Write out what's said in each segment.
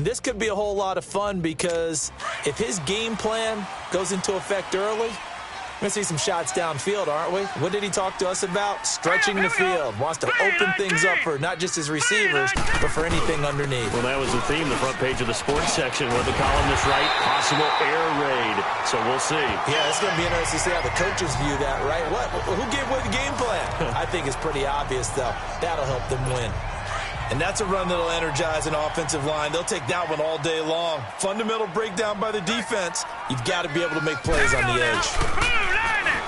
And this could be a whole lot of fun because if his game plan goes into effect early, we're going to see some shots downfield, aren't we? What did he talk to us about? Stretching the field. Wants to open things up for not just his receivers, but for anything underneath. Well, that was the theme, the front page of the sports section, where the columnist write possible air raid. So we'll see. Yeah, it's going to be interesting to see how the coaches view that, right? Who gave away the game plan? I think it's pretty obvious, though. That'll help them win. And that's a run that'll energize an offensive line. They'll take that one all day long. Fundamental breakdown by the defense. You've got to be able to make plays on the edge.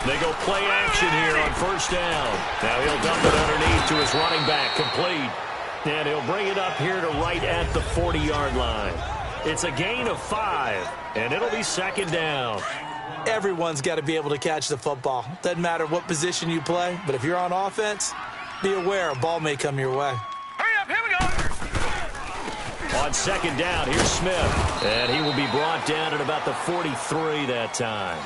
They go play action here on first down. Now he'll dump it underneath to his running back, complete. And he'll bring it up here to right at the 40-yard line. It's a gain of 5, and it'll be second down. Everyone's got to be able to catch the football. Doesn't matter what position you play, but if you're on offense, be aware a ball may come your way. Hurry up, here we go. On second down, here's Smith. And he will be brought down at about the 43 that time.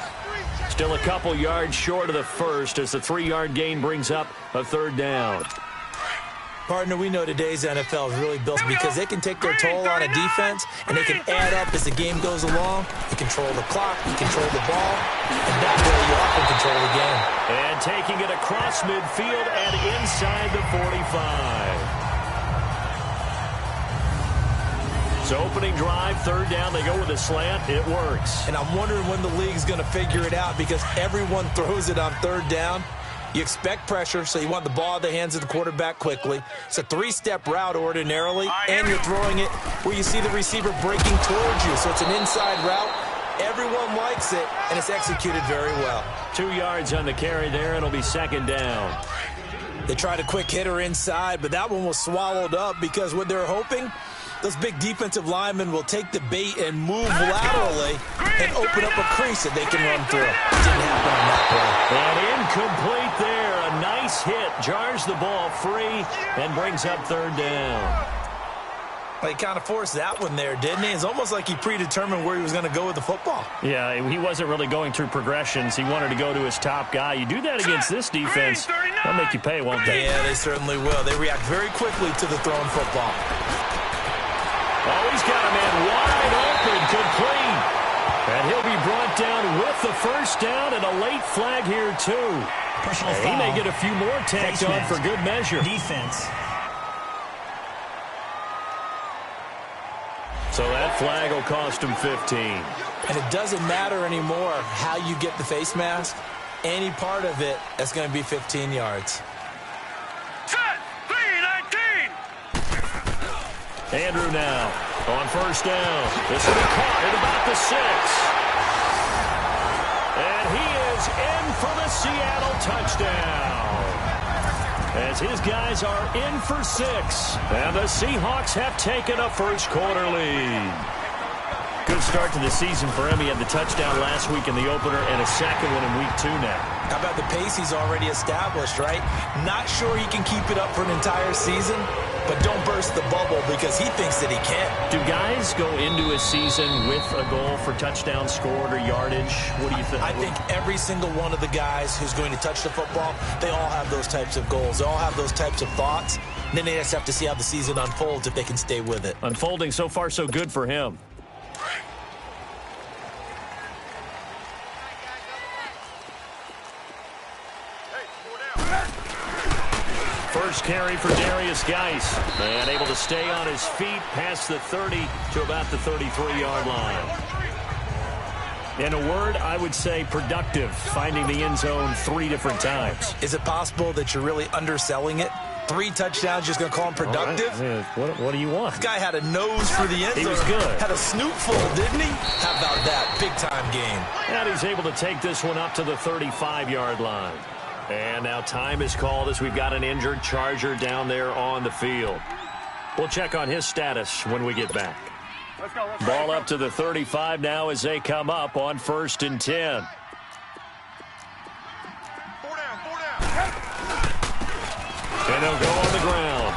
Still a couple yards short of the first as the 3-yard gain brings up a third down. Partner, we know today's NFL is really built because they can take their toll on a defense and they can add up as the game goes along. You control the clock, you control the ball, and that way you often control the game. And taking it across midfield and inside the 45. So opening drive, third down, they go with a slant. It works. And I'm wondering when the league's going to figure it out because everyone throws it on third down. You expect pressure, so you want the ball in the hands of the quarterback quickly. It's a 3-step route ordinarily, and you're throwing it where you see the receiver breaking towards you. So it's an inside route. Everyone likes it, and it's executed very well. 2 yards on the carry there. It'll be second down. They tried a quick hitter inside, but that one was swallowed up because what they're hoping, those big defensive linemen will take the bait and move laterally and open up a crease that they can run through. It didn't happen on that play. And incomplete there. A nice hit. Jars the ball free and brings up third down. He kind of forced that one there, didn't he? It's almost like he predetermined where he was going to go with the football. Yeah, he wasn't really going through progressions. He wanted to go to his top guy. You do that against this defense, they'll make you pay, won't they? Yeah, they certainly will. They react very quickly to the thrown football. Oh, he's got a man wide open, complete. And he'll be brought down with the first down and a late flag here, too. Personal He foul. may get a few more tacked on for good measure. Defense. So that flag will cost him 15. And it doesn't matter anymore how you get the face mask. Any part of it, that's going to be 15 yards. Set, 3-19. Andrew now on first down. This will be caught at about the 6. And he is in for the Seattle touchdown. As his guys are in for 6. And the Seahawks have taken a first-quarter lead. Good start to the season for him. He had the touchdown last week in the opener and a second one in week 2 now. How about the pace he's already established, right? Not sure he can keep it up for an entire season, but don't burst the bubble because he thinks that he can. Do guys go into a season with a goal for touchdowns scored or yardage? What do you think? I think every single one of the guys who's going to touch the football, they all have those types of goals. They all have those types of thoughts. And then they just have to see how the season unfolds if they can stay with it. Unfolding so far so good for him. First carry for Darius Geis. And able to stay on his feet past the 30 to about the 33-yard line. In a word, I would say productive, finding the end zone 3 different times. Is it possible that you're really underselling it? 3 touchdowns, just going to call him productive? Right. What do you want? This guy had a nose for the end zone. He was good. Had a snoot full, didn't he? How about that? Big-time game. And he's able to take this one up to the 35-yard line. And now time is called as we've got an injured Charger down there on the field. We'll check on his status when we get back. Let's go. Ball up to the 35 now as they come up on 1st and 10. 4 down. And he'll go on the ground.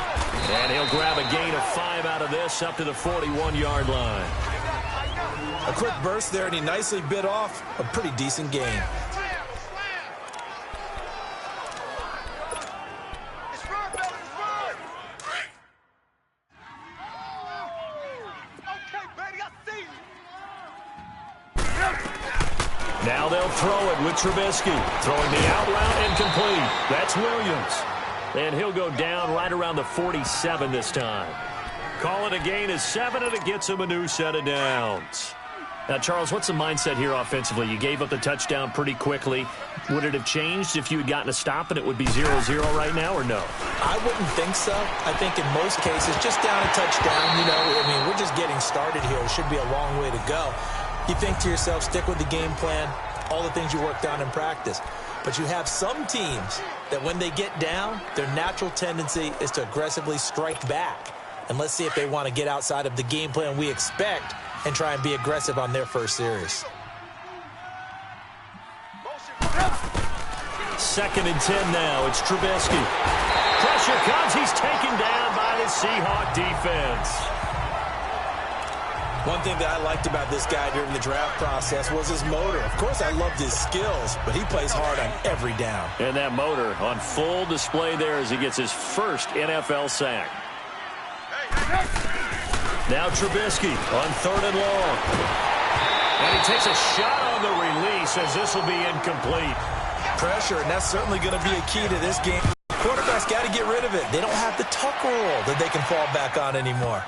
And he'll grab a gain of 5 out of this up to the 41-yard line. A quick burst there, and he nicely bit off a pretty decent gain. Now they'll throw it with Trubisky. Throwing the out route incomplete. That's Williams. And he'll go down right around the 47 this time. Call it a gain of 7, and it gets him a new set of downs. Now, Charles, what's the mindset here offensively? You gave up the touchdown pretty quickly. Would it have changed if you had gotten a stop and it would be 0-0 right now, or no? I wouldn't think so. I think in most cases, just down a touchdown, we're just getting started here. It should be a long way to go. You think to yourself, stick with the game plan, all the things you worked on in practice. But you have some teams that when they get down, their natural tendency is to aggressively strike back. And let's see if they want to get outside of the game plan we expect and try and be aggressive on their first series. 2nd and 10 now. It's Trubisky. Pressure comes. He's taken down by the Seahawk defense. One thing that I liked about this guy during the draft process was his motor. Of course, I loved his skills, but he plays hard on every down. And that motor on full display there as he gets his first NFL sack. Now Trubisky on 3rd and long. And he takes a shot on the release as this will be incomplete. Pressure, and that's certainly going to be a key to this game. Quarterbacks got to get rid of it. They don't have the tuck roll that they can fall back on anymore.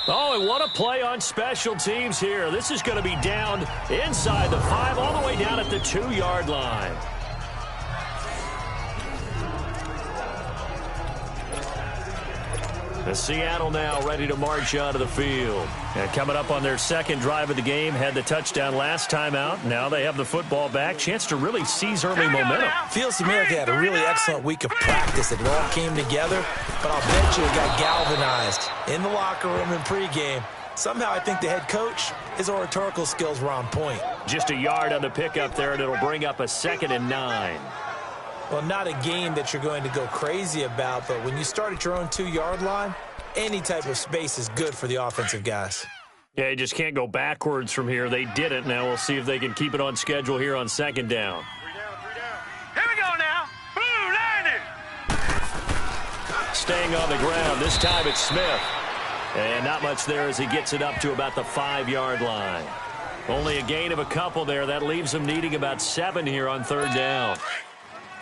Oh, and what a play on special teams here. This is going to be down inside the 5, all the way down at the 2-yard line. The Seattle now ready to march onto the field. And coming up on their second drive of the game, had the touchdown last time out. Now they have the football back. Chance to really seize early momentum. Feels to me like they had a really excellent week of practice. It all came together, but I'll bet you it got galvanized in the locker room in pregame. Somehow I think the head coach, his oratorical skills were on point. Just a yard on the pickup there, and it'll bring up a 2nd and 9. Well, not a game that you're going to go crazy about, but when you start at your own 2-yard line, any type of space is good for the offensive guys. Yeah, you just can't go backwards from here. They did it. Now we'll see if they can keep it on schedule here on 2nd down. 3 down. Here we go now. Blue landed. Staying on the ground. This time it's Smith. And not much there as he gets it up to about the 5-yard line. Only a gain of a couple there. That leaves him needing about 7 here on 3rd down.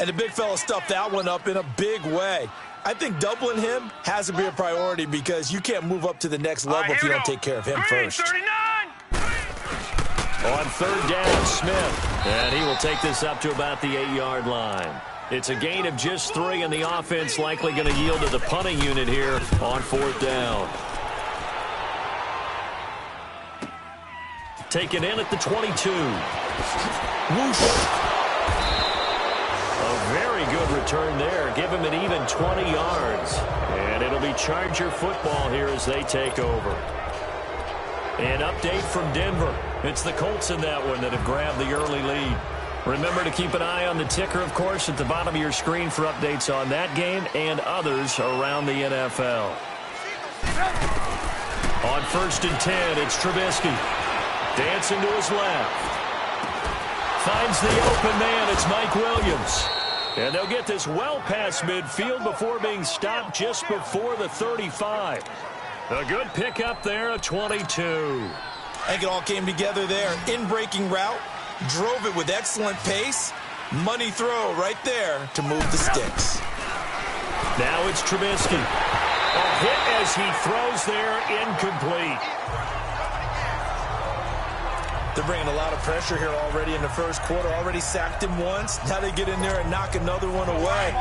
And the big fella stuffed that one up in a big way. I think doubling him has to be a priority because you can't move up to the next level if you don't take care of him first. 39. On 3rd down, Smith. And he will take this up to about the 8-yard line. It's a gain of just 3, and the offense likely going to yield to the punting unit here on 4th down. Taken in at the 22. Whoosh. A very good return there. Give him an even 20 yards. And it'll be Charger football here as they take over. An update from Denver. It's the Colts in that one that have grabbed the early lead. Remember to keep an eye on the ticker, of course, at the bottom of your screen for updates on that game and others around the NFL. On 1st and 10, it's Trubisky. Dancing to his left. Finds the open man. It's Mike Williams. And they'll get this well past midfield before being stopped just before the 35. A good pickup there at 22. I think it all came together there. In-breaking route. Drove it with excellent pace. Money throw right there to move the sticks. Now it's Trubisky. A hit as he throws there, incomplete. They're bringing a lot of pressure here already in the first quarter. Already sacked him once. Now they get in there and knock another one away.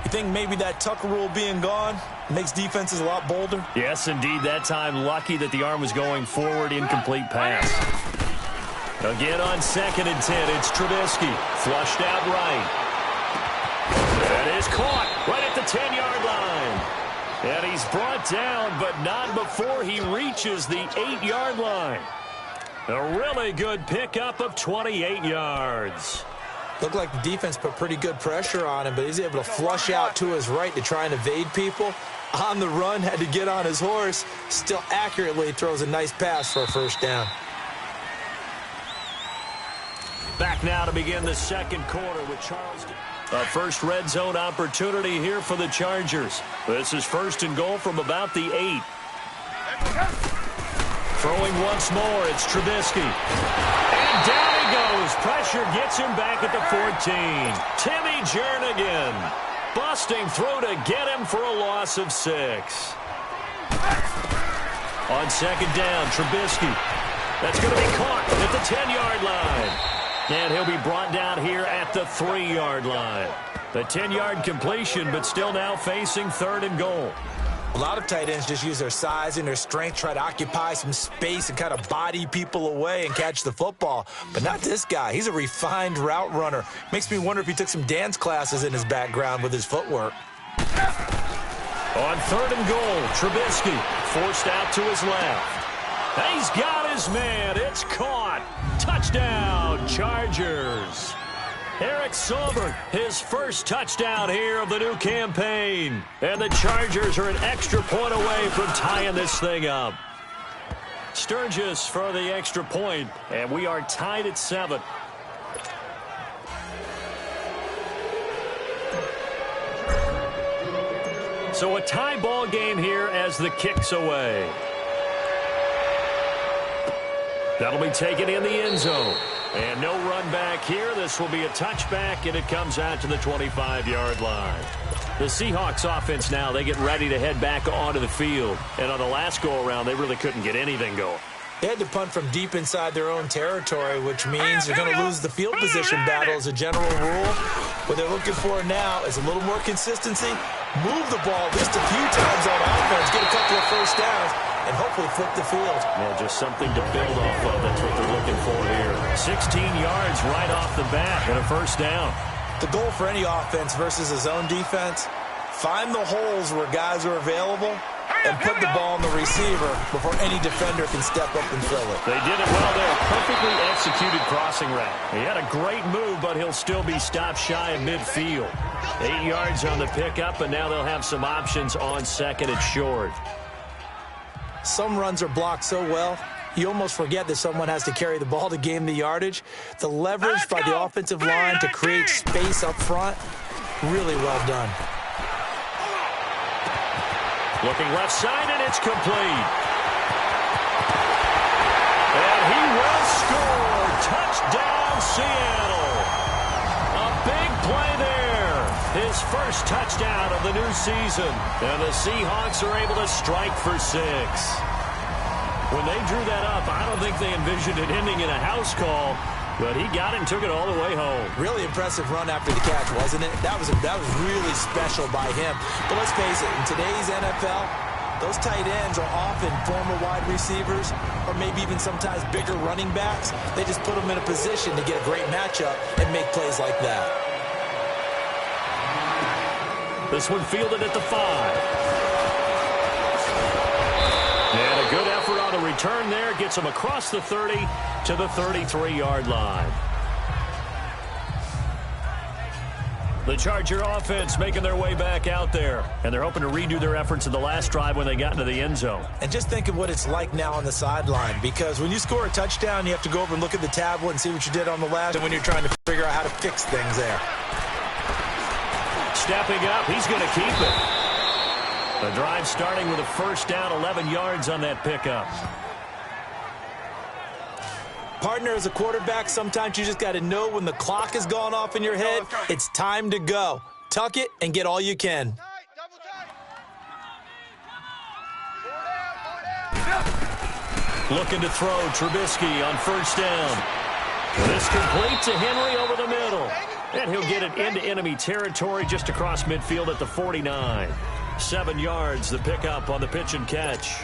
You think maybe that tuck rule being gone makes defenses a lot bolder? Yes, indeed. That time, lucky that the arm was going forward. Incomplete pass. Again on 2nd and 10, it's Trubisky. Flushed out right. That is caught right at the 10-yard line. And he's brought down, but not before he reaches the 8-yard line. A really good pickup of 28 yards. Looked like the defense put pretty good pressure on him, but he's able to flush out to his right to try and evade people. On the run, had to get on his horse. Still accurately throws a nice pass for a 1st down. Back now to begin the second quarter with Charles. A first red zone opportunity here for the Chargers. This is 1st and goal from about the 8. Throwing once more, it's Trubisky. And down he goes. Pressure gets him back at the 14. Timmy Jernigan busting through to get him for a loss of 6. On second down, Trubisky. That's going to be caught at the 10-yard line. And he'll be brought down here at the 3-yard line. The 10-yard completion, but still now facing 3rd and goal. A lot of tight ends just use their size and their strength, try to occupy some space and kind of body people away and catch the football. But not this guy. He's a refined route runner. Makes me wonder if he took some dance classes in his background with his footwork. On 3rd and goal, Trubisky forced out to his left. He's got his man. It's caught. Touchdown, Chargers. Eric Saubert, his first touchdown here of the new campaign. And the Chargers are an extra point away from tying this thing up. Sturgis for the extra point, and we are tied at 7. So a tie ball game here as the kick's away. That'll be taken in the end zone. And no run back here. This will be a touchback, and it comes out to the 25-yard line. The Seahawks offense now, they get ready to head back onto the field. And on the last go-around, they really couldn't get anything going. They had to punt from deep inside their own territory, which means they're going to lose the field position battle as a general rule. What they're looking for now is a little more consistency, move the ball just a few times on offense, get a couple of first downs, and hopefully flip the field. Yeah, just something to build off of. That's what they're looking for here. 16 yards right off the bat and a first down. The goal for any offense versus a zone defense, find the holes where guys are available and put the ball on the receiver before any defender can step up and fill it. They did it well there. Perfectly executed crossing route. He had a great move, but he'll still be stopped shy of midfield. 8 yards on the pickup, and now they'll have some options on second and short. Some runs are blocked so well, you almost forget that someone has to carry the ball to gain the yardage. The leverage by the offensive line to create space up front, really well done. Looking left side, and it's complete. And he will score. Touchdown, Seattle. A big play there. His first touchdown of the new season. And the Seahawks are able to strike for 6. When they drew that up, I don't think they envisioned it ending in a house call. But he got it and took it all the way home. Really impressive run after the catch, wasn't it? That was really special by him. But let's face it, in today's NFL, those tight ends are often former wide receivers or maybe even sometimes bigger running backs. They just put them in a position to get a great matchup and make plays like that. This one fielded at the 5. And a good effort on the return there. Gets him across the 30 to the 33-yard line. The Charger offense making their way back out there. And they're hoping to redo their efforts in the last drive when they got into the end zone. And just think of what it's like now on the sideline. Because when you score a touchdown, you have to go over and look at the tablet and see what you did on the last. And when you're trying to figure out how to fix things there. Stepping up, he's going to keep it. The drive starting with a first down, 11 yards on that pickup. Partner, as a quarterback, sometimes you just got to know when the clock has gone off in your head, it's time to go. Tuck it and get all you can. Looking to throw, Trubisky on first down. This complete to Henry over the middle. And he'll get it into enemy territory just across midfield at the 49. 7 yards, the pickup on the pitch and catch.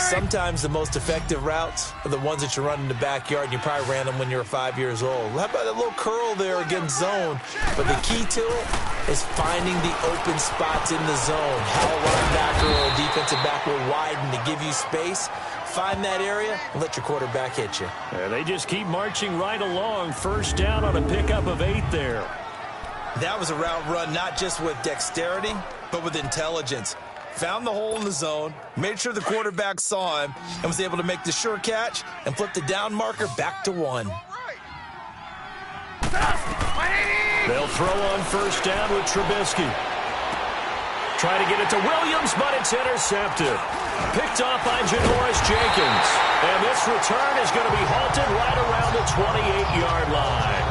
Sometimes the most effective routes are the ones that you run in the backyard, and you probably ran them when you were 5 years old. How about that little curl there against zone? But the key to it is finding the open spots in the zone. How a linebacker or a defensive back will widen to give you space. Find that area and let your quarterback hit you. Yeah, they just keep marching right along. First down on a pickup of 8 there. That was a route run not just with dexterity, but with intelligence. Found the hole in the zone, made sure the quarterback saw him, and was able to make the sure catch and flip the down marker back to 1. They'll throw on first down with Trubisky. Try to get it to Williams, but it's intercepted. Picked off by Janoris Jenkins. And this return is going to be halted right around the 28-yard line.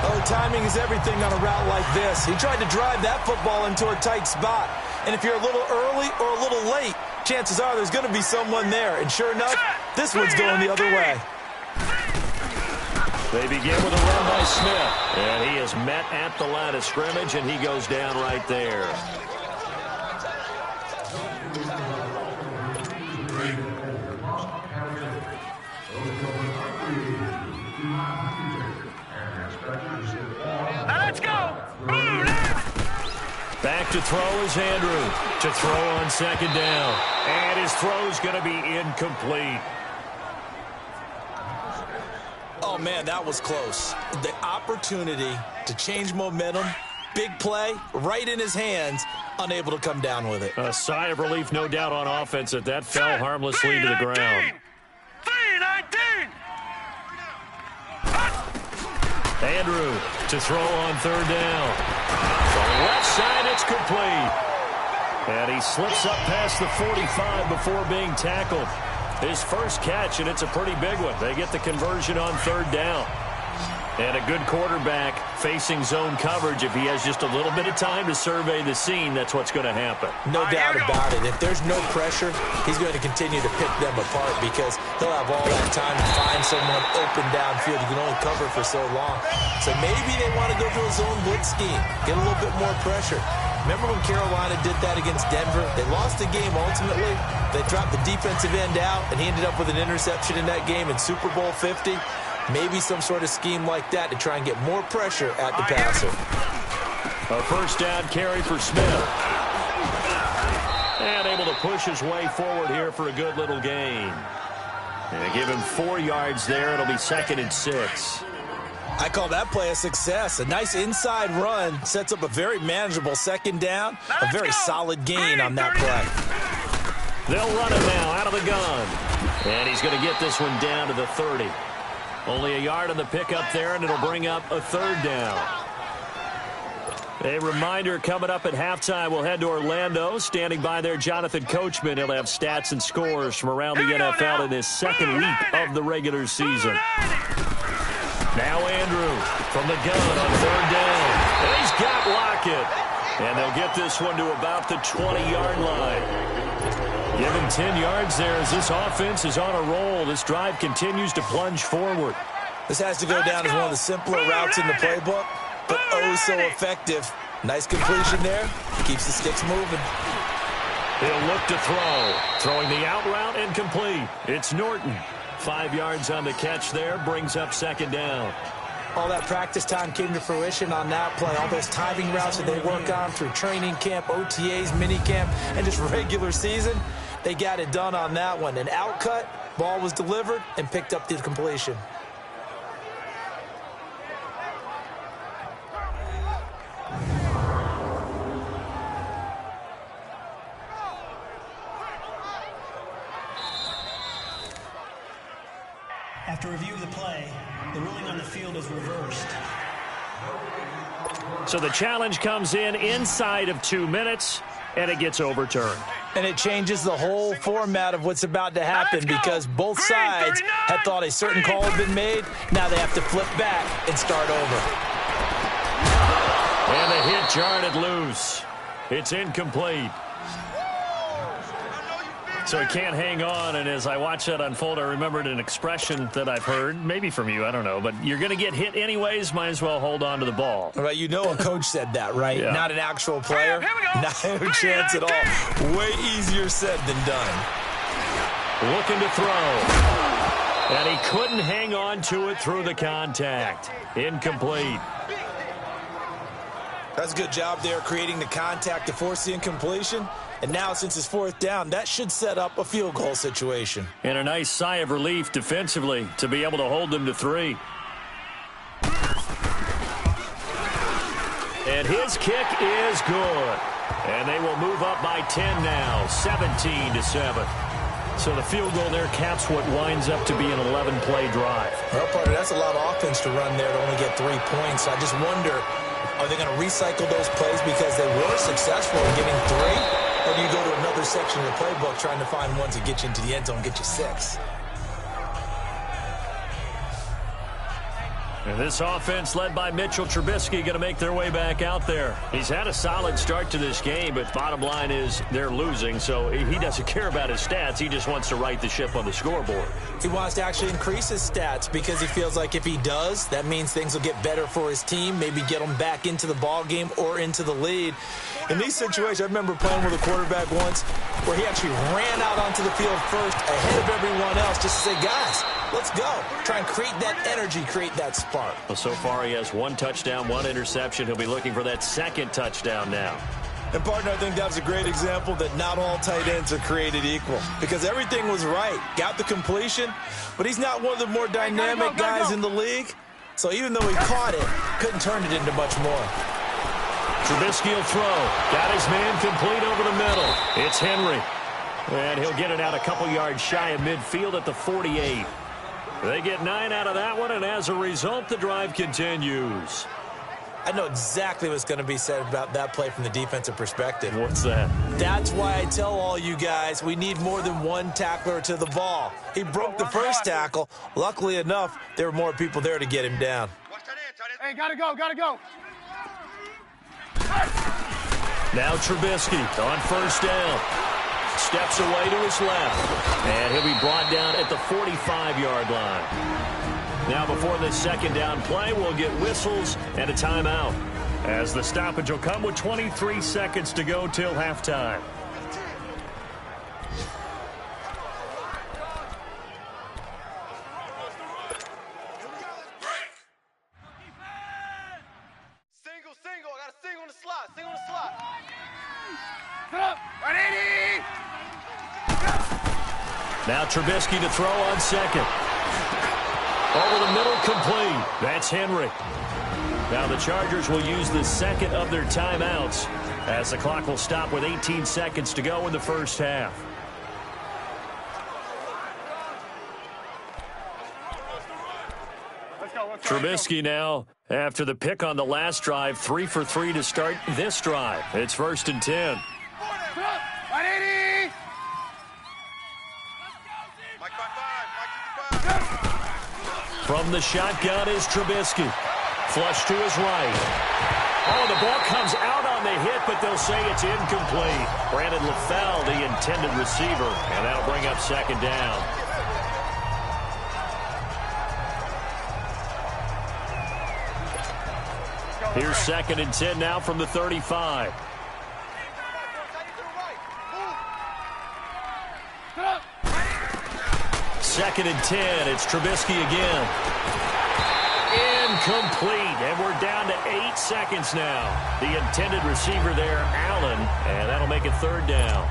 Oh, timing is everything on a route like this. He tried to drive that football into a tight spot. And if you're a little early or a little late, chances are there's going to be someone there. And sure enough, this one's going the other way. They begin with a run by Smith. And he is met at the line of scrimmage, and he goes down right there. Let's go! Back to throw is Andrew. To throw on second down. And his throw's going to be incomplete. Oh, man, that was close. The opportunity to change momentum, big play, right in his hands, unable to come down with it. A sigh of relief, no doubt, on offense that that fell harmlessly to the ground. 3-19! Andrew to throw on third down. From the left side, it's complete. And he slips up past the 45 before being tackled. His first catch, and it's a pretty big one. They get the conversion on third down. And a good quarterback facing zone coverage. If he has just a little bit of time to survey the scene, that's what's going to happen. No doubt about it. If there's no pressure, he's going to continue to pick them apart because he'll have all that time to find someone open downfield. You can only cover for so long. So maybe they want to go to a zone blitz scheme, get a little bit more pressure. Remember when Carolina did that against Denver? They lost the game ultimately. They dropped the defensive end out, and he ended up with an interception in that game in Super Bowl 50. Maybe some sort of scheme like that to try and get more pressure at the passer. A first down carry for Smith. And able to push his way forward here for a good little gain. And give him 4 yards there. It'll be 2nd and 6. I call that play a success. A nice inside run sets up a very manageable second down. A very solid gain on that play. They'll run it now out of the gun. And he's going to get this one down to the 30. Only a yard on the pickup there, and it'll bring up a third down. A reminder, coming up at halftime, we'll head to Orlando. Standing by there, Jonathan Coachman. He'll have stats and scores from around the NFL in his second week of the regular season. Now Andrew from the gun on third down. And he's got Lockett. And they'll get this one to about the 20-yard line. Give him 10 yards there as this offense is on a roll. This drive continues to plunge forward. This has to go down as one of the simpler routes in the playbook, but oh so effective. Nice completion there. Keeps the sticks moving. He'll look to throw. Throwing the out route and complete. It's Norton. 5 yards on the catch there. Brings up second down. All that practice time came to fruition on that play. All those timing routes that they work on through training camp, OTAs, mini camp, and just regular season, they got it done on that one. An outcut, ball was delivered, and picked up the completion. After review of the play, the ruling on the field is reversed. So the challenge comes in inside of 2 minutes, and it gets overturned. And it changes the whole format of what's about to happen because both sides had thought a certain call had been made. Now they have to flip back and start over. And the hit jarred it loose. It's incomplete. So he can't hang on, and as I watch that unfold, I remembered an expression that I've heard, maybe from you, I don't know, but you're going to get hit anyways, might as well hold on to the ball. Right, you know a coach said that, right? Yeah. Not an actual player. Not a chance at all. Way easier said than done. Looking to throw. And he couldn't hang on to it through the contact. Incomplete. That's a good job there creating the contact to force the incompletion. And now, since it's fourth down, that should set up a field goal situation. And a nice sigh of relief defensively to be able to hold them to 3. And his kick is good. And they will move up by 10 now, 17-7. So the field goal there caps what winds up to be an 11-play drive. Well, partner, that's a lot of offense to run there to only get 3 points. I just wonder, are they going to recycle those plays because they were successful in getting 3? Or do you go to another section of the playbook trying to find ones that get you into the end zone, get you 6? And this offense led by Mitchell Trubisky going to make their way back out there. He's had a solid start to this game, but bottom line is they're losing, so he doesn't care about his stats. He just wants to right the ship on the scoreboard. He wants to actually increase his stats because he feels like if he does, that means things will get better for his team, maybe get them back into the ball game or into the lead. In these situations, I remember playing with a quarterback once where he actually ran out onto the field first ahead of everyone else just to say, guys, let's go. Try and create that energy, create that spark. Well, so far he has 1 touchdown, 1 interception. He'll be looking for that 2nd touchdown now. And, partner, I think that was a great example that not all tight ends are created equal because everything was right. Got the completion, but he's not one of the more dynamic guys in the league. So even though he caught it, couldn't turn it into much more. Trubisky will throw. Got his man complete over the middle. It's Henry. And he'll get it out a couple yards shy of midfield at the 48. They get 9 out of that one, and as a result, the drive continues. I know exactly what's going to be said about that play from the defensive perspective. What's that? That's why I tell all you guys we need more than one tackler to the ball. He broke the first tackle. Luckily enough, there were more people there to get him down. Hey, gotta go, gotta go. Now Trubisky on first down. Steps away to his left. And he'll be brought down at the 45-yard line. Now before this second down play, we'll get whistles and a timeout, as the stoppage will come with 23 seconds to go till halftime. Single. I got a single on the slot. Come up. 180. Now Trubisky to throw on second. Over the middle, complete. That's Henry. Now the Chargers will use the second of their timeouts as the clock will stop with 18 seconds to go in the first half. Trubisky now, after the pick on the last drive, 3 for 3 to start this drive. It's 1st and 10. 180. From the shotgun is Trubisky. Flush to his right. Oh, the ball comes out on the hit, but they'll say it's incomplete. Brandon LaFell, the intended receiver, and that'll bring up second down. Here's 2nd and 10 now from the 35. Second and 10. It's Trubisky again. Incomplete. And we're down to 8 seconds now. The intended receiver there, Allen. And that'll make it 3rd down.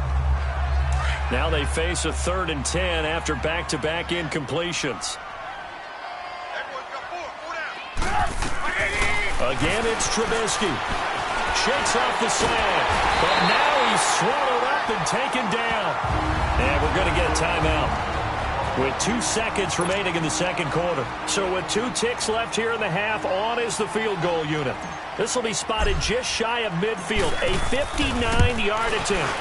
Now they face a 3rd and 10 after back-to-back incompletions. Again, it's Trubisky. Shakes off the sand. But now he's swallowed up and taken down. And we're going to get a timeout with 2 seconds remaining in the second quarter. So with 2 ticks left here in the half, on is the field goal unit. This will be spotted just shy of midfield. A 59-yard attempt.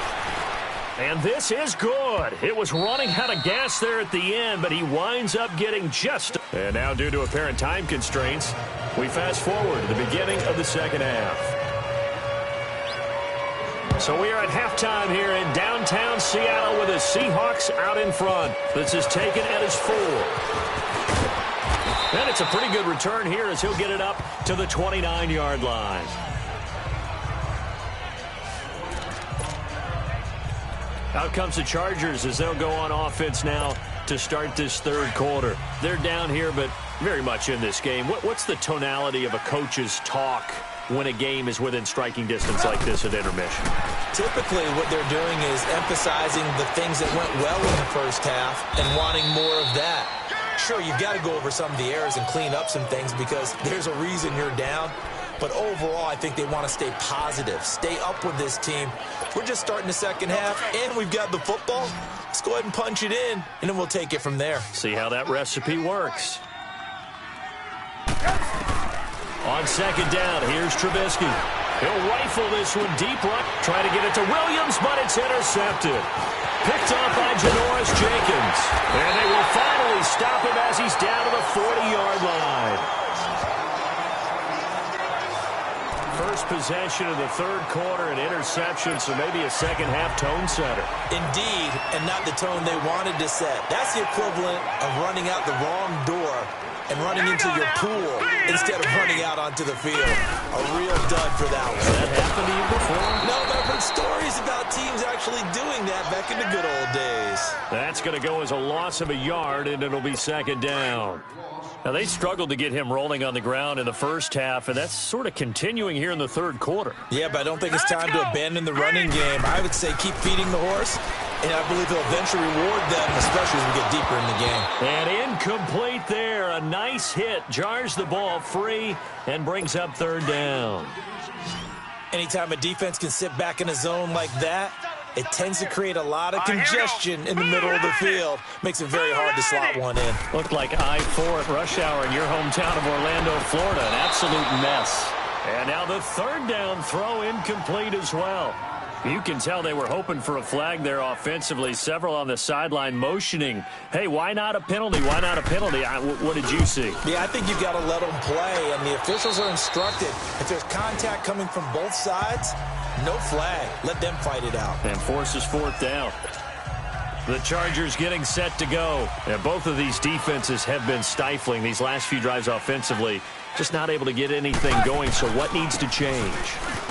And this is good. It was running out of gas there at the end, but he winds up getting just. And now, due to apparent time constraints, we fast forward to the beginning of the second half. So we are at halftime here in downtown Seattle with the Seahawks out in front. This is taken at his 4. And it's a pretty good return here as he'll get it up to the 29-yard line. Out comes the Chargers as they'll go on offense now to start this third quarter. They're down here, but very much in this game. What's the tonality of a coach's talk when a game is within striking distance like this at intermission? Typically, what they're doing is emphasizing the things that went well in the first half and wanting more of that. Sure, you've got to go over some of the errors and clean up some things because there's a reason you're down. But overall, I think they want to stay positive, stay up with this team. We're just starting the second half, and we've got the football. Let's go ahead and punch it in, and then we'll take it from there. See how that recipe works. On second down, here's Trubisky. He'll rifle this one deep right. Try to get it to Williams, but it's intercepted. Picked up by Janoris Jenkins. And they will finally stop him as he's down to the 40-yard line. First possession of the third quarter, an interception, so maybe a second-half tone setter. Indeed, and not the tone they wanted to set. That's the equivalent of running out the wrong door and running into your pool instead of running out onto the field. A real dud for that one. Has that happened to you before? No, but I've heard stories about teams actually doing that back in the good old days. That's going to go as a loss of a yard, and it'll be second down. Now, they struggled to get him rolling on the ground in the first half, and that's sort of continuing here in the third quarter. Yeah, but I don't think it's time to abandon the running game. I would say keep feeding the horse, and I believe he'll eventually reward them, especially as we get deeper in the game. And incomplete there. A nice hit. Jars the ball free and brings up third down. Anytime a defense can sit back in a zone like that, it tends to create a lot of congestion in the middle of the field. Makes it very hard to slot one in. Looked like I-4 at rush hour in your hometown of Orlando, Florida. An absolute mess. And now the third down throw incomplete as well. You can tell they were hoping for a flag there offensively. Several on the sideline motioning, hey, why not a penalty? Why not a penalty? What did you see? Yeah, I think you've got to let them play, and the officials are instructed. If there's contact coming from both sides, no flag. Let them fight it out. And forces fourth down. The Chargers getting set to go. And both of these defenses have been stifling these last few drives offensively. Just not able to get anything going, so what needs to change?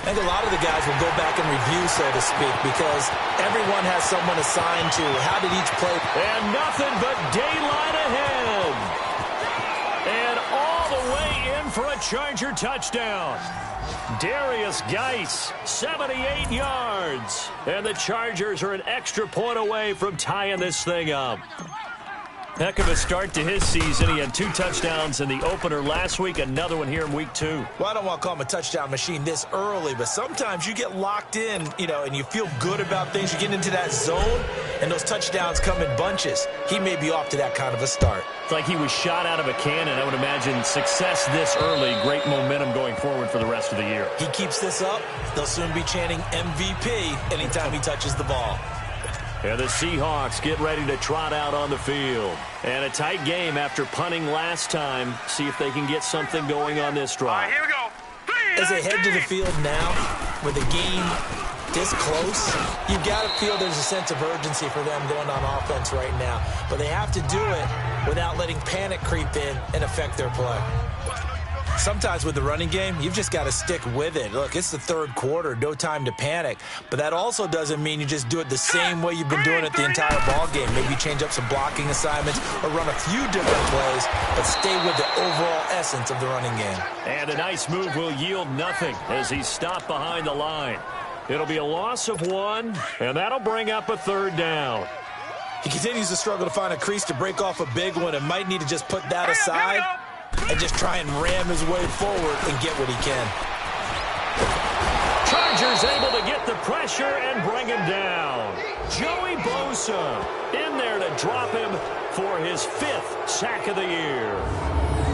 I think a lot of the guys will go back and review, so to speak, because everyone has someone assigned to how did each play. And nothing but daylight ahead. And all the way in for a Charger touchdown. Darius Geis, 78 yards. And the Chargers are an extra point away from tying this thing up. Heck of a start to his season. He had 2 touchdowns in the opener last week, another one here in week 2. Well, I don't want to call him a touchdown machine this early, but sometimes you get locked in, and you feel good about things. You get into that zone, and those touchdowns come in bunches. He may be off to that kind of a start. It's like he was shot out of a cannon. I would imagine success this early, great momentum going forward for the rest of the year. He keeps this up, they'll soon be chanting MVP anytime he touches the ball. And the Seahawks get ready to trot out on the field. And a tight game after punting last time. See if they can get something going on this drive. All right, here we go. As they head to the field now, with the game this close, you've got to feel there's a sense of urgency for them going on offense right now. But they have to do it without letting panic creep in and affect their play. Sometimes with the running game, you've just got to stick with it. Look, it's the third quarter, no time to panic. But that also doesn't mean you just do it the same way you've been doing it the entire ball game. Maybe change up some blocking assignments or run a few different plays, but stay with the overall essence of the running game. And a nice move will yield nothing as he's stopped behind the line. It'll be a loss of 1, and that'll bring up a third down. He continues to struggle to find a crease to break off a big one and might need to just put that aside and just try and ram his way forward and get what he can. Chargers able to get the pressure and bring him down. Joey Bosa in there to drop him for his 5th sack of the year.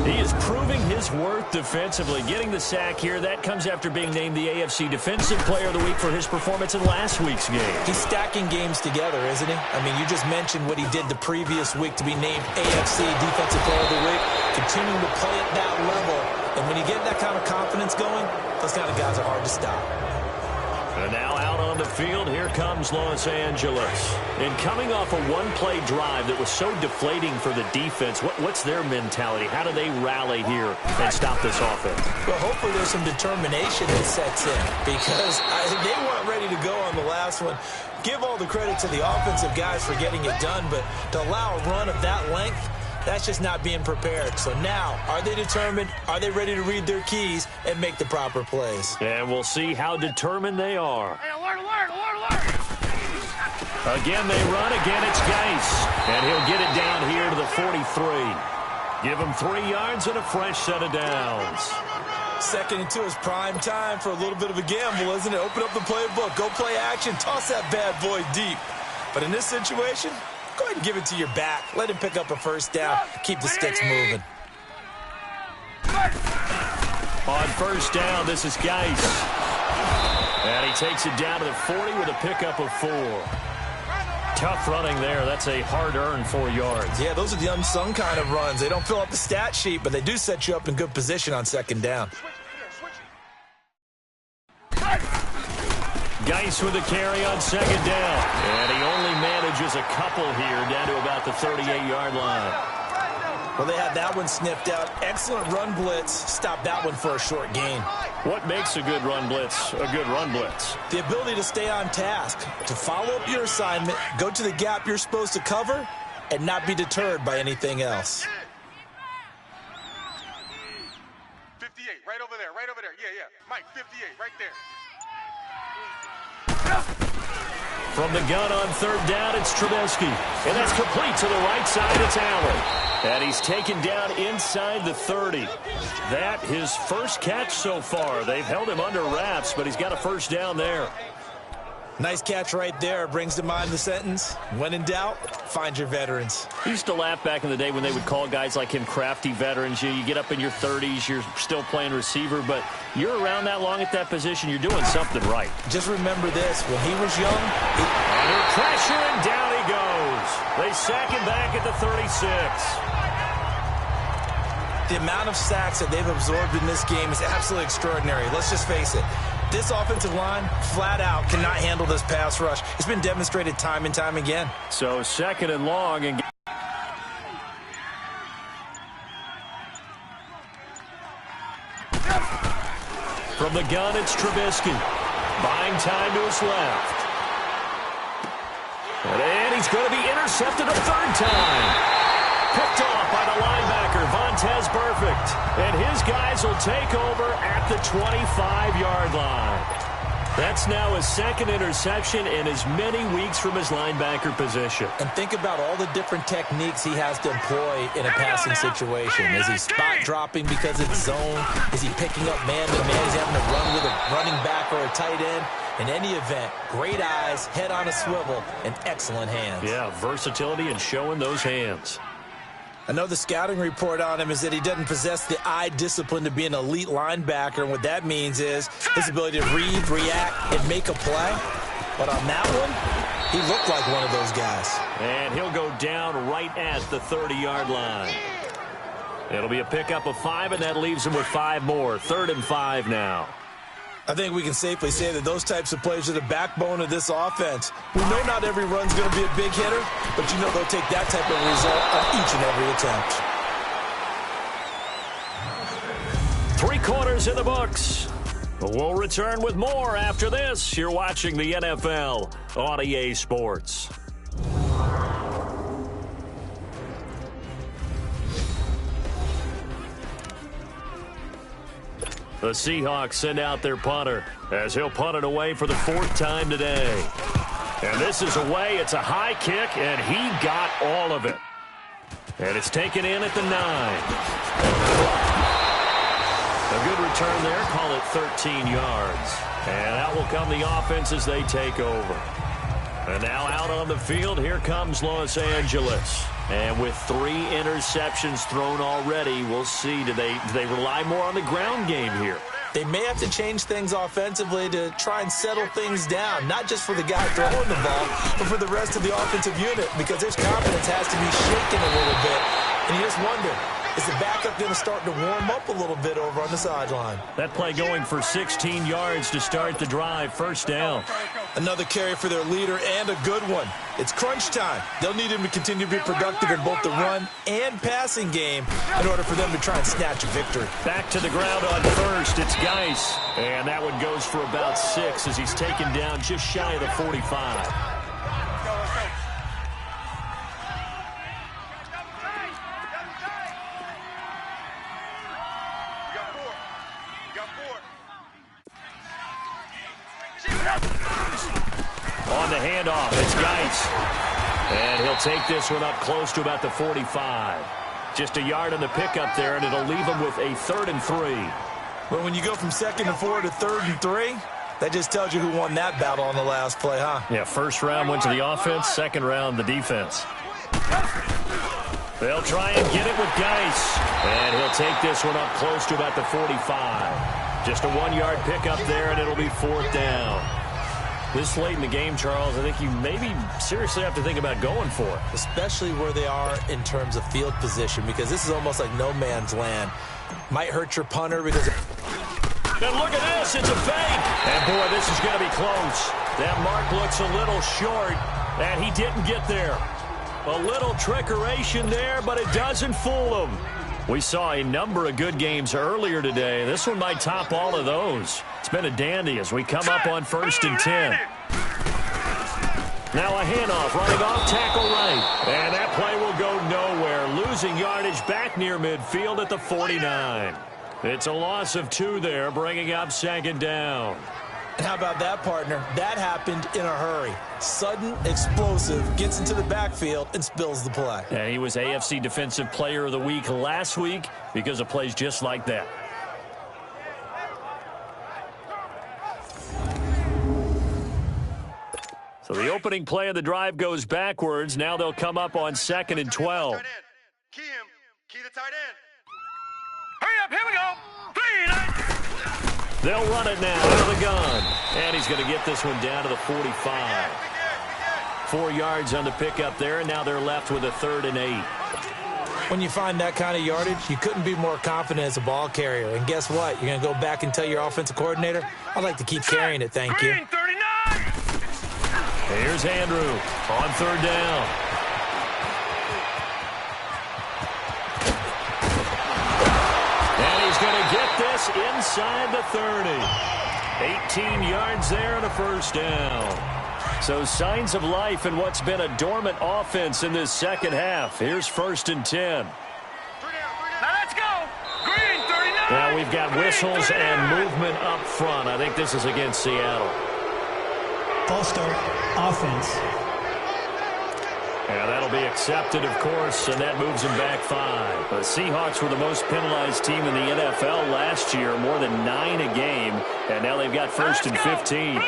He is proving his worth defensively. Getting the sack here, that comes after being named the AFC Defensive Player of the Week for his performance in last week's game. He's stacking games together, isn't he? I mean, you just mentioned what he did the previous week to be named AFC Defensive Player of the Week, continuing to play at that level. And when you get that kind of confidence going, those kind of guys are hard to stop. And now out on the field, here comes Los Angeles. And coming off a one-play drive that was so deflating for the defense, what's their mentality? How do they rally here and stop this offense? Well, hopefully there's some determination that sets in because they weren't ready to go on the last one. Give all the credit to the offensive guys for getting it done, but to allow a run of that length, that's just not being prepared. So now, are they determined? Are they ready to read their keys and make the proper plays? And we'll see how determined they are. Hey, alert, alert, alert, alert. Again, they run. Again, it's Geis. And he'll get it down here to the 43. Give him 3 yards and a fresh set of downs. 2nd and 2 is prime time for a little bit of a gamble, isn't it? Open up the playbook. Go play action. Toss that bad boy deep. But in this situation, go ahead and give it to your back. Let him pick up a first down. Keep the sticks moving. On first down, this is Geis. he takes it down to the 40 with a pickup of 4. Tough running there. That's a hard-earned 4 yards. Yeah, those are the unsung kind of runs. They don't fill up the stat sheet, but they do set you up in good position on second down. Geis with a carry on second down. And he only manages a couple here down to about the 38-yard line. Well, they had that one sniffed out. Excellent run blitz. Stop that one for a short gain. What makes a good run blitz a good run blitz? The ability to stay on task, to follow up your assignment, go to the gap you're supposed to cover, and not be deterred by anything else. 58, right over there, right over there. Yeah. Mike, 58, right there. From the gun on third down, it's Trubisky. And that's complete to the right side. It's Allen. And he's taken down inside the 30. That his first catch so far. They've held him under wraps, but he's got a first down there. Nice catch right there. Brings to mind the sentence, when in doubt, find your veterans. I used to laugh back in the day when they would call guys like him crafty veterans. You get up in your 30s, you're still playing receiver, but you're around that long at that position, you're doing something right. Just remember this, when he was young, under pressure, and down he goes. They sack him back at the 36. The amount of sacks that they've absorbed in this game is absolutely extraordinary. Let's just face it. This offensive line, flat out, cannot handle this pass rush. It's been demonstrated time and time again. So second and long. And from the gun, it's Trubisky. Buying time to his left. And he's going to be intercepted a third time. Picked off by the linebacker, Vontaze Burfict. And his guys will take over at the 25-yard line. That's now his second interception in as many weeks from his linebacker position. And think about all the different techniques he has to employ in a passing situation. Is he spot dropping because it's zone? Is he picking up man-to-man? Is he having to run with a running back or a tight end? In any event, great eyes, head on a swivel, and excellent hands. Yeah, versatility and showing those hands. Another scouting report on him is that he doesn't possess the eye discipline to be an elite linebacker. And what that means is his ability to read, react, and make a play. But on that one, he looked like one of those guys. And he'll go down right at the 30-yard line. It'll be a pickup of 5, and that leaves him with 5 more. 3rd and 5 now. I think we can safely say that those types of plays are the backbone of this offense. We know not every run's going to be a big hitter, but you know they'll take that type of result on each and every attempt. 3 quarters in the books. We'll return with more after this. You're watching the NFL on EA Sports. The Seahawks send out their punter as he'll punt it away for the 4th time today. And this is away. It's a high kick, and he got all of it. And it's taken in at the 9. A good return there. Call it 13 yards. And out will come the offense as they take over. And now out on the field, here comes Los Angeles. And with 3 interceptions thrown already, we'll see. Do they rely more on the ground game here? They may have to change things offensively to try and settle things down, not just for the guy throwing the ball, but for the rest of the offensive unit, because their confidence has to be shaken a little bit. And you just wonder, is the backup going to start to warm up a little bit over on the sideline? That play going for 16 yards to start the drive. 1st down. Another carry for their leader, and a good one. It's crunch time. They'll need him to continue to be productive in both the run and passing game in order for them to try and snatch a victory. Back to the ground on 1st. It's Geis. And that one goes for about 6 as he's taken down just shy of the 45. On the handoff, it's Geis. And he'll take this one up close to about the 45. Just a yard on the pickup there, and it'll leave him with a 3rd and 3. Well, when you go from 2nd and 4 to 3rd and 3, that just tells you who won that battle on the last play, huh? Yeah, 1st round went to the offense, 2nd round the defense. They'll try and get it with Geis. And he'll take this one up close to about the 45. Just a 1-yard pickup there, and it'll be 4th down. This late in the game, Charles, I think you maybe seriously have to think about going for it. Especially where they are in terms of field position, because this is almost like no man's land. Might hurt your punter because... And look at this, it's a fake. And boy, this is going to be close. That mark looks a little short, and he didn't get there. A little trickeration there, but it doesn't fool him. We saw a number of good games earlier today. This one might top all of those. It's been a dandy as we come up on 1st and 10. Now a handoff, running off tackle right. And that play will go nowhere. Losing yardage back near midfield at the 49. It's a loss of 2 there, bringing up 2nd down. And how about that, partner? That happened in a hurry. Sudden, explosive, gets into the backfield and spills the play. Yeah, he was AFC Defensive Player of the Week last week because of plays just like that. So the opening play of the drive goes backwards. Now they'll come up on 2nd and 12. Key the tight end. Hurry up, here we go. 3, 9. They'll run it now out of the gun. And he's going to get this one down to the 45. 4 yards on the pickup there, and now they're left with a 3rd and 8. When you find that kind of yardage, you couldn't be more confident as a ball carrier. And guess what? You're going to go back and tell your offensive coordinator, I'd like to keep carrying it, thank you. 39. Here's Andrew on 3rd down. And he's going to get this inside the 30. 18 yards there and a 1st down. So signs of life in what's been a dormant offense in this second half. Here's 1st and 10. Now let's go. Green, 39. Now we've got whistles and movement up front. I think this is against Seattle. False start, offense. Yeah, that'll be accepted, of course, and that moves them back 5. The Seahawks were the most penalized team in the NFL last year, more than 9 a game, and now they've got 1st and 15.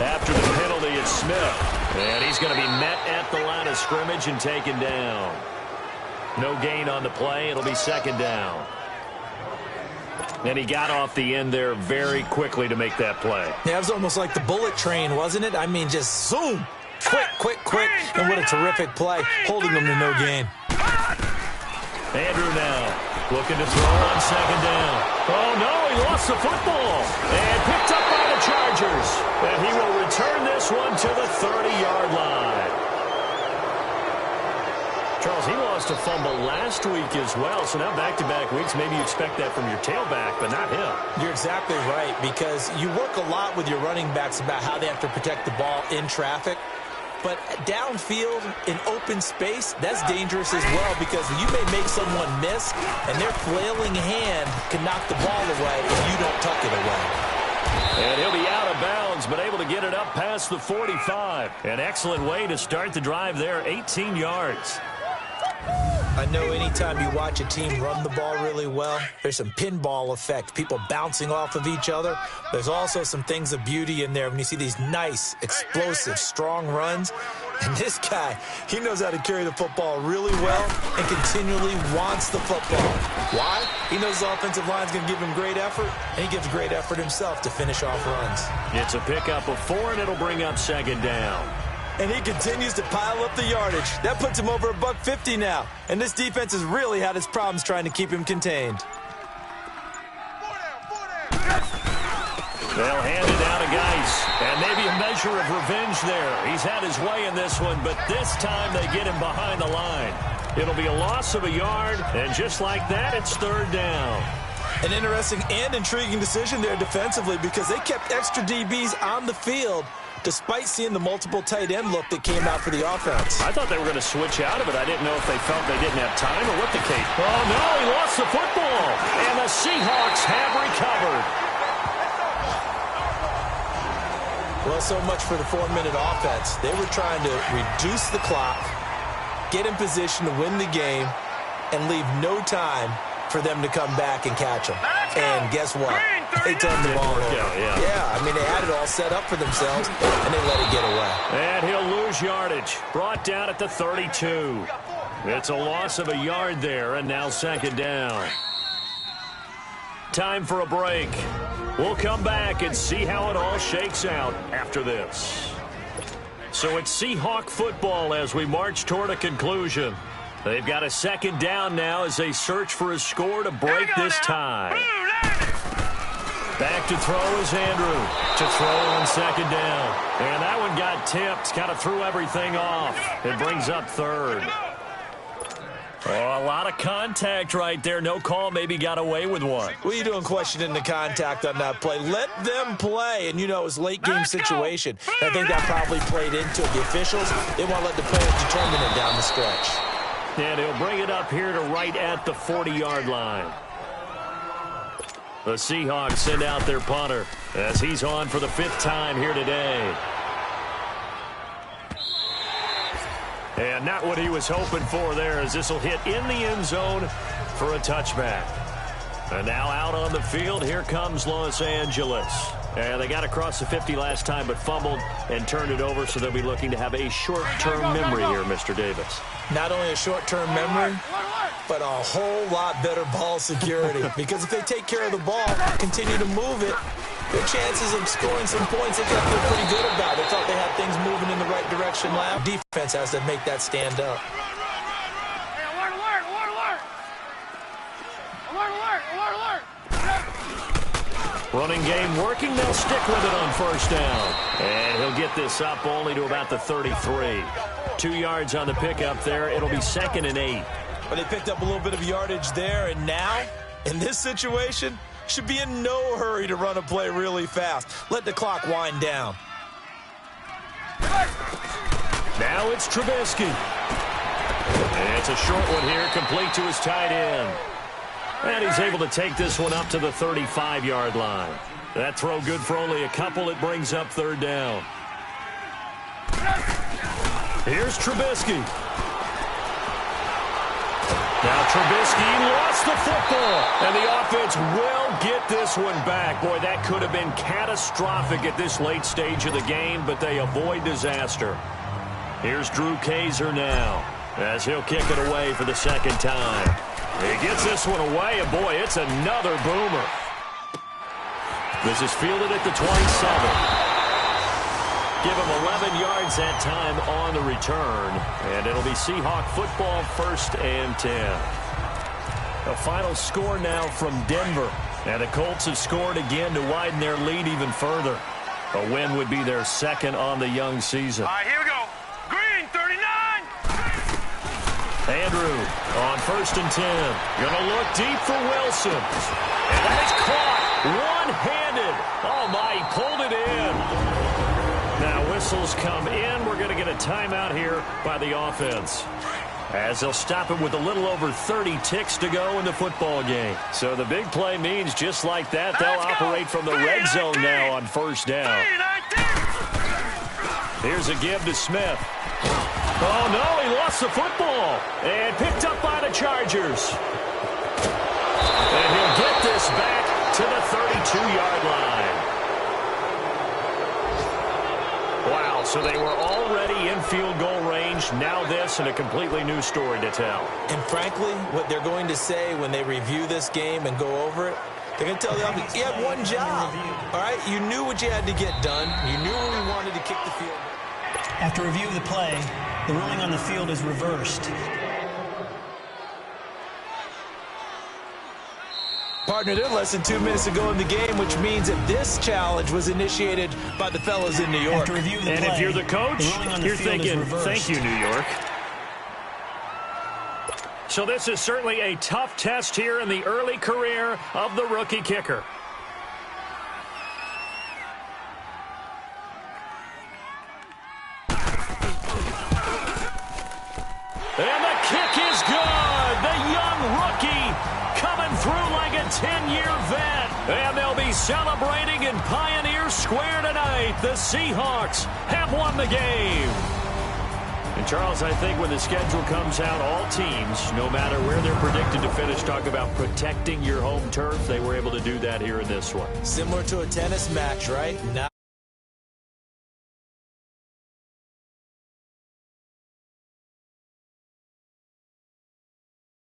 After the penalty, it's Smith, and he's going to be met at the line of scrimmage and taken down. No gain on the play. It'll be 2nd down. And he got off the end there very quickly to make that play. Yeah, it was almost like the bullet train, wasn't it? I mean, just zoom. Quick, and what a terrific play, holding them to no gain. Andrew now looking to throw on 2nd down. Oh, no, he lost the football. And picked up by the Chargers. And he will return this one to the 30-yard line. Charles, he lost a fumble last week as well, so now back-to-back weeks, maybe you expect that from your tailback, but not him. You're exactly right, because you work a lot with your running backs about how they have to protect the ball in traffic. But downfield, in open space, that's dangerous as well, because you may make someone miss, and their flailing hand can knock the ball away if you don't tuck it away. And he'll be out of bounds, but able to get it up past the 45. An excellent way to start the drive there, 18 yards. I know anytime you watch a team run the ball really well, there's some pinball effect, people bouncing off of each other. There's also some things of beauty in there when you see these nice, explosive, strong runs. And this guy, he knows how to carry the football really well and continually wants the football. Why? He knows the offensive line's going to give him great effort, and he gives great effort himself to finish off runs. It's a pickup of 4, and it'll bring up 2nd down. And he continues to pile up the yardage. That puts him over $150 now. And this defense has really had its problems trying to keep him contained. They'll hand it down to Geis. And maybe a measure of revenge there. He's had his way in this one, but this time they get him behind the line. It'll be a loss of a yard, and just like that, it's 3rd down. An interesting and intriguing decision there defensively, because they kept extra DBs on the field despite seeing the multiple tight end look that came out for the offense. I thought they were going to switch out of it. I didn't know if they felt they didn't have time or what the case. Oh, no, he lost the football. And the Seahawks have recovered. Well, so much for the 4-minute offense. They were trying to reduce the clock, get in position to win the game, and leave no time for them to come back and catch them. And guess what? They turned the ball over. Yeah, I mean, they had it all set up for themselves, and they let it get away. And he'll lose yardage. Brought down at the 32. It's a loss of a yard there, and now 2nd down. Time for a break. We'll come back and see how it all shakes out after this. So it's Seahawk football as we march toward a conclusion. They've got a second down now as they search for a score to break this tie. Back to throw is Andrew. To throw on second down. And that one got tipped. Kind of threw everything off. It brings up third. Oh, a lot of contact right there. No call. Maybe got away with one. What are you doing questioning the contact on that play? Let them play. And, you know, it's late-game situation. I think that probably played into it. The officials, they want to let the players determine it down the stretch. And he'll bring it up here to right at the 40-yard line. The Seahawks send out their punter as he's on for the 5th time here today. And not what he was hoping for there, as this will hit in the end zone for a touchback. And now out on the field, here comes Los Angeles. And they got across the 50 last time, but fumbled and turned it over, so they'll be looking to have a short-term memory here, Mr. Davis. Not only a short-term memory, but a whole lot better ball security. Because if they take care of the ball, continue to move it, their chances of scoring some points, they got to feel pretty good about it. They thought they had things moving in the right direction now. Defense has to make that stand up. Running game working. They'll stick with it on first down. And he'll get this up only to about the 33. 2 yards on the pickup there. It'll be 2nd and 8. But they picked up a little bit of yardage there, and now, in this situation, should be in no hurry to run a play really fast. Let the clock wind down. Now it's Trubisky. And it's a short one here, complete to his tight end. And he's able to take this one up to the 35-yard line. That throw good for only a couple. It brings up 3rd down. Here's Trubisky. Now Trubisky lost the football, and the offense will get this one back. Boy, that could have been catastrophic at this late stage of the game, but they avoid disaster. Here's Drew Kaiser now, as he'll kick it away for the 2nd time. He gets this one away, and boy, it's another boomer. This is fielded at the 27. Give him 11 yards that time on the return, and it'll be Seahawk football 1st and 10. A final score now from Denver, and the Colts have scored again to widen their lead even further. A win would be their 2nd on the young season. All right, here we go. Green, 39. Andrew on 1st and 10. Gonna look deep for Wilson. And that is caught one-handed. Oh, my, he pulled it in. Now whistles come in. We're going to get a timeout here by the offense, as they'll stop it with a little over 30 ticks to go in the football game. So the big play means just like that, they'll operate from the red zone now on 1st down. Here's a give to Smith. Oh, no, he lost the football and picked up by the Chargers. And he'll get this back to the 32-yard line. Wow, so they were already in field goal range. Now this, and a completely new story to tell. And frankly, what they're going to say when they review this game and go over it, they're going to tell the offense, you had one job. All right, you knew what you had to get done. You knew when you wanted to kick the field. After review of the play, the ruling on the field is reversed. Partner, they're less than 2 minutes to go in the game, which means that this challenge was initiated by the fellas in New York. After review of the and play, if you're the coach, you're thinking, thank you, New York. So this is certainly a tough test here in the early career of the rookie kicker. And the kick is good. The young rookie coming through like a 10-year vet. And they'll be celebrating in Pioneer Square tonight. The Seahawks have won the game. And, Charles, I think when the schedule comes out, all teams, no matter where they're predicted to finish, talk about protecting your home turf. They were able to do that here in this one. Similar to a tennis match, right?